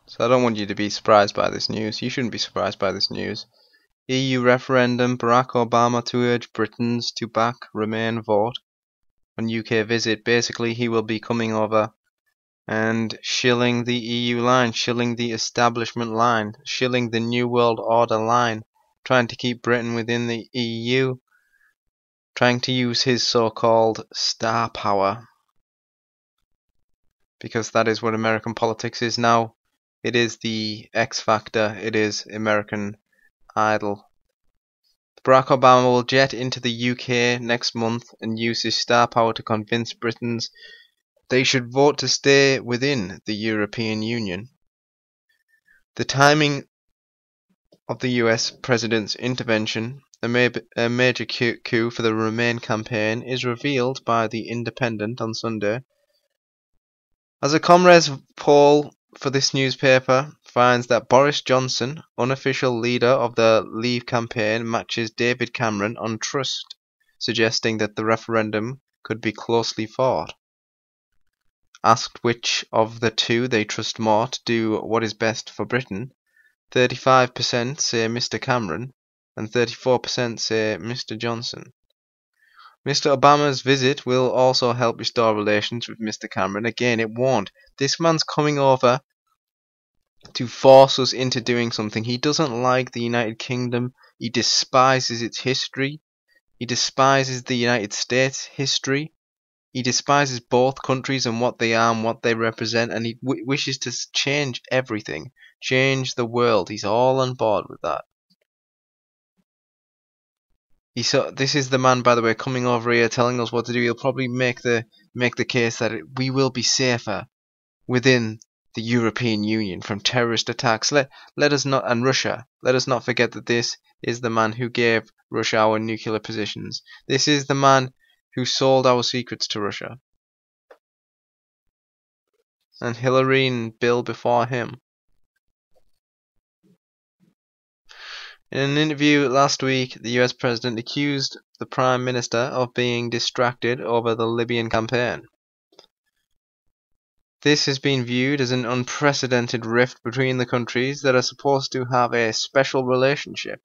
So I don't want you to be surprised by this news. You shouldn't be surprised by this news. EU referendum, Barrack Obama to urge Britons to back Remain vote on UK visit. Basically, he will be coming over and shilling the EU line, shilling the establishment line, shilling the New World Order line, trying to keep Britain within the EU, trying to use his so-called star power. Because that is what American politics is now. It is the X Factor. It is American Idol. Barack Obama will jet into the UK next month and use his star power to convince Britons they should vote to stay within the European Union. The timing of the US President's intervention, a major coup for the Remain campaign, is revealed by The Independent on Sunday. As a Comrades poll for this newspaper finds that Boris Johnson, unofficial leader of the Leave campaign, matches David Cameron on trust, suggesting that the referendum could be closely fought. Asked which of the two they trust more to do what is best for Britain, 35% say Mr. Cameron and 34% say Mr. Johnson. Mr. Obama's visit will also help restore relations with Mr. Cameron. Again, it won't. This man's coming over to force us into doing something. He doesn't like the United Kingdom. He despises its history. He despises the United States history. He despises both countries and what they are and what they represent, and he wishes to change everything, change the world. He's all on board with that. This is the man, by the way, coming over here telling us what to do. He'll probably make the case that we will be safer within the European Union from terrorist attacks. Let us not, and Russia. Let us not forget that this is the man who gave Russia our nuclear positions. This is the man who sold our secrets to Russia. And Hillary and Bill before him. In an interview last week, the US President accused the Prime Minister of being distracted over the Libyan campaign. This has been viewed as an unprecedented rift between the countries that are supposed to have a special relationship.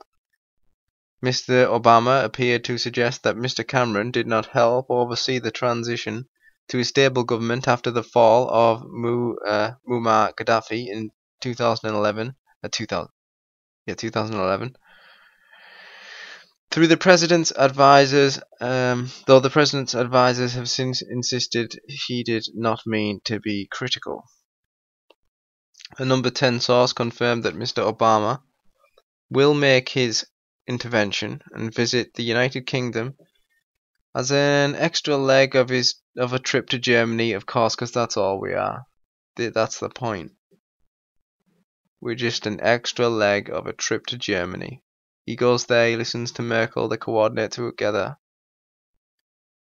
Mr. Obama appeared to suggest that Mr. Cameron did not help oversee the transition to a stable government after the fall of Muammar Gaddafi in 2011. 2011. Through the president's advisors, though the president's advisors have since insisted he did not mean to be critical. A number 10 source confirmed that Mr. Obama will make his intervention and visit the United Kingdom as an extra leg of a trip to Germany, of course, because that's all we are. That's the point. We're just an extra leg of a trip to Germany. He goes there, he listens to Merkel, they coordinate together,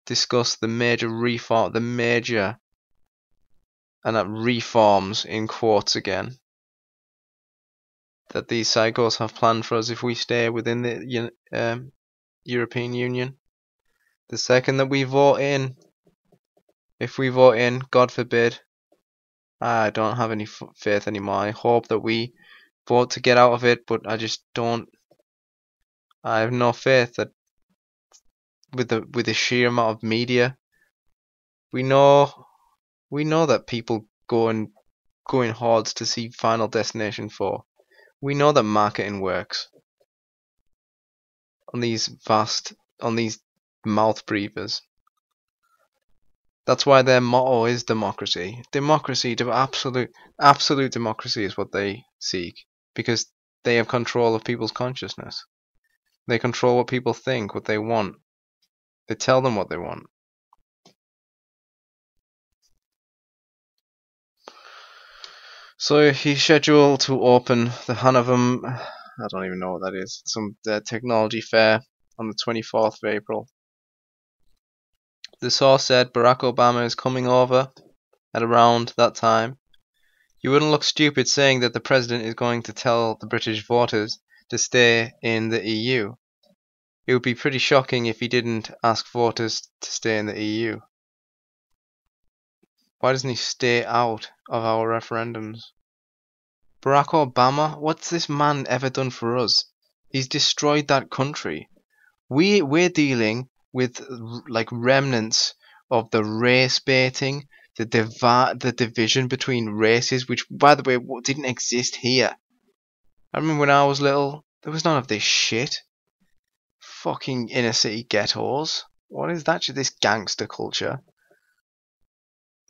discuss the major reforms in quotes again, that these psychos have planned for us if we stay within the European Union. The second that we vote in, if we vote in, God forbid, I don't have any faith anymore. I hope that we vote to get out of it, but I just don't. I have no faith that with the sheer amount of media, we know that people go in hordes to see Final Destination 4. We know that marketing works on these mouth breathers. That's why their motto is democracy. Democracy, absolute democracy is what they seek, because they have control of people's consciousness. They control what people think, what they want. They tell them what they want. So he's scheduled to open the Hanover, I don't even know what that is, some technology fair on the 24th of April. The source said Barack Obama is coming over at around that time. You wouldn't look stupid saying that the president is going to tell the British voters to stay in the EU. It would be pretty shocking if he didn't ask voters to stay in the EU. Why doesn't he stay out of our referendums? Barack Obama, what's this man ever done for us? He's destroyed that country. We're dealing with like remnants of the race baiting, the division between races, which by the way didn't exist here. I remember when I was little, there was none of this shit. Fucking inner city ghettos. What is that shit? This gangster culture.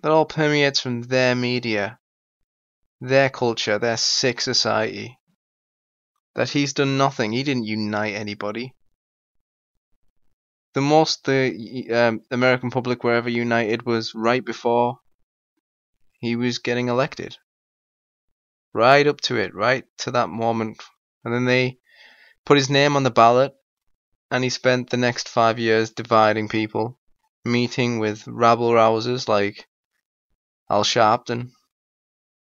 That all permeates from their media, their culture, their sick society. That he's done nothing. He didn't unite anybody. The most the American public were ever united was right before he was getting elected. Right up to it, right to that moment. And then they put his name on the ballot, and he spent the next 5 years dividing people, meeting with rabble-rousers like Al Sharpton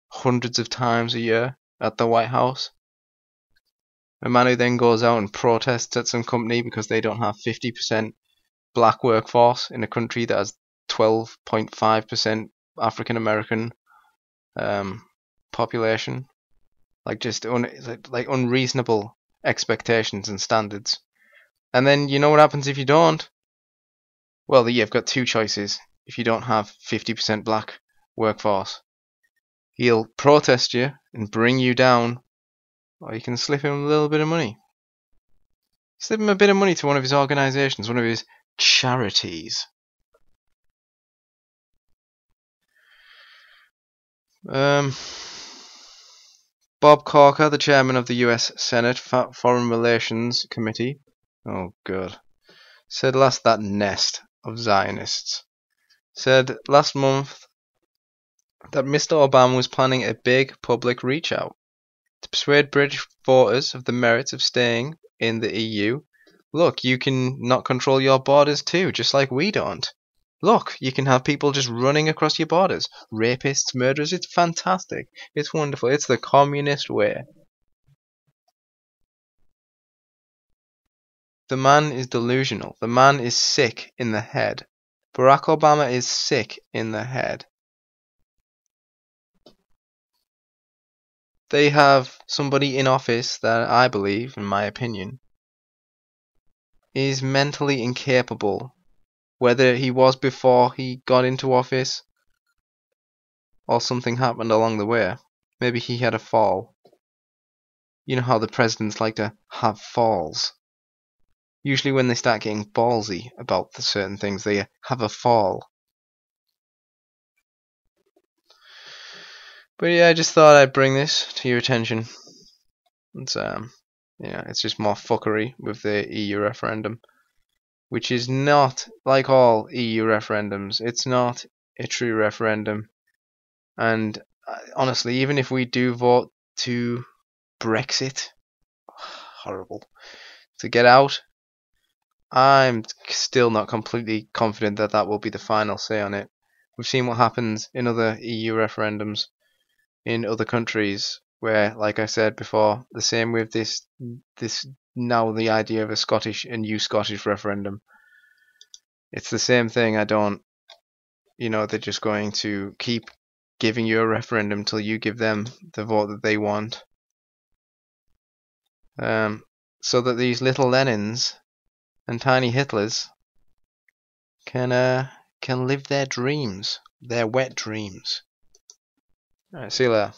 hundreds of times a year at the White House. A man who then goes out and protests at some company because they don't have 50% black workforce in a country that has 12.5% African American population. Like just like unreasonable expectations and standards. And then you know what happens if you don't? Well, you've got two choices. If you don't have 50% black workforce, he'll protest you and bring you down, or you can slip him a little bit of money. Slip him a bit of money to one of his organizations, one of his charities. Bob Corker, the chairman of the US Senate Foreign Relations Committee, oh god, said that nest of Zionists, said last month that Mr. Obama was planning a big public reach out to persuade British voters of the merits of staying in the EU. Look, you can not control your borders too, just like we don't. Look, you can have people just running across your borders. Rapists, murderers, it's fantastic. It's wonderful. It's the communist way. The man is delusional. The man is sick in the head. Barack Obama is sick in the head. They have somebody in office that I believe, in my opinion, is mentally incapable. Whether he was before he got into office or something happened along the way. Maybe he had a fall. You know how the presidents like to have falls. Usually when they start getting ballsy about certain things, they have a fall. But yeah, I just thought I'd bring this to your attention. It's it's just more fuckery with the EU referendum, which is not like all EU referendums. It's not a true referendum. And honestly, even if we do vote to Brexit, horrible, to get out, I'm still not completely confident that that will be the final say on it. We've seen what happens in other EU referendums in other countries where, like I said before, the same with this now the idea of a new Scottish referendum. It's the same thing. They're just going to keep giving you a referendum till you give them the vote that they want. So that these little Lenins and tiny Hitlers can live their dreams, their wet dreams. Alright, see you later.